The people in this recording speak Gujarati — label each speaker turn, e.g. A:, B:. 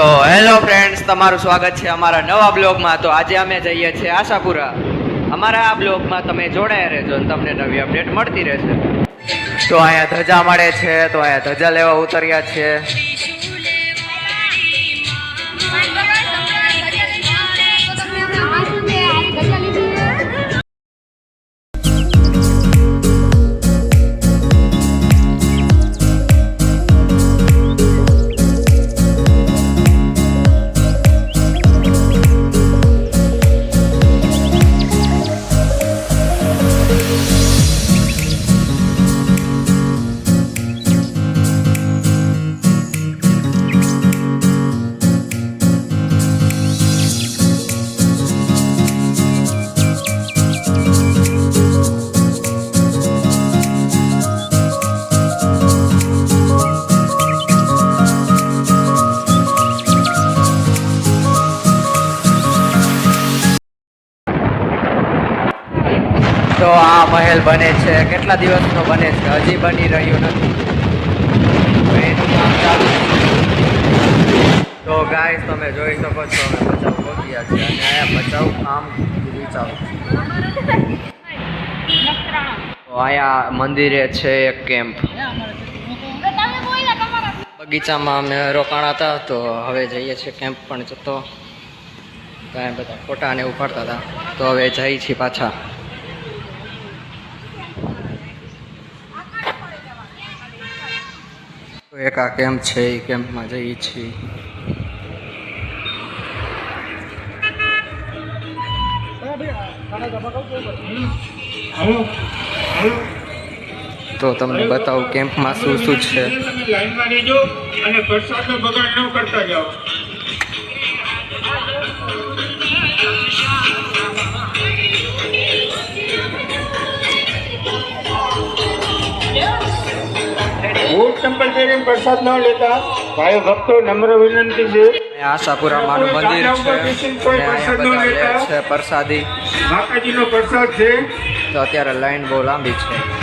A: તો હેલો ફ્રેન્ડ્સ, તમારું સ્વાગત છે અમારા નવા બ્લોગમાં. તો આજે અમે જઈએ છીએ આશાપુરા. અમારા આ બ્લોગમાં તમે જોડાયા રહેજો અને તમને નવી અપડેટ મળતી રહેશે. તો અહીંયા ધજા મળે છે, તો અહીંયા ધજા લેવા ઉતર્યા છે. તો આ મહેલ બને છે, કેટલા દિવસનો બને છે, હજી બની રહ્યું નથી. એનું કામ ચાલુ છે. તો ગાઈસ તમે જોઈ શકો છો અમે બચાવ પહોંચ્યા છે અને અહીંયા બચાવ આમ વિચારો. તો અહીંયા મંદિરે છે એક કેમ્પ. બગીચામાં અમે રોકાણા હતા, તો હવે જઈએ છીએ કેમ્પ પણ જતો. કાંઈ બધા ફોટા ને એવું પાડતા હતા, તો હવે જઈએ છીએ પાછા. તો એક આ કેમ્પ છે, એ કેમ્પમાં જઈએ છીએ. તો તમને બતાવું કેમ્પમાં શું શું છે.
B: લાઈનમાં રહેજો અને પ્રસાદનો બગાડ ન કરતા જાઓ. બૂટ ચંપલ પહેરીને પ્રસાદ ન લેતા. ભાઈ ભક્તો નમ્ર વિનંતી છે.
A: આશાપુરા માનું મંદિર છે, છે પ્રસાદી.
B: માતાજીનો પ્રસાદ છે.
A: તો અત્યારે લાઈન બહુ લાંબી છે.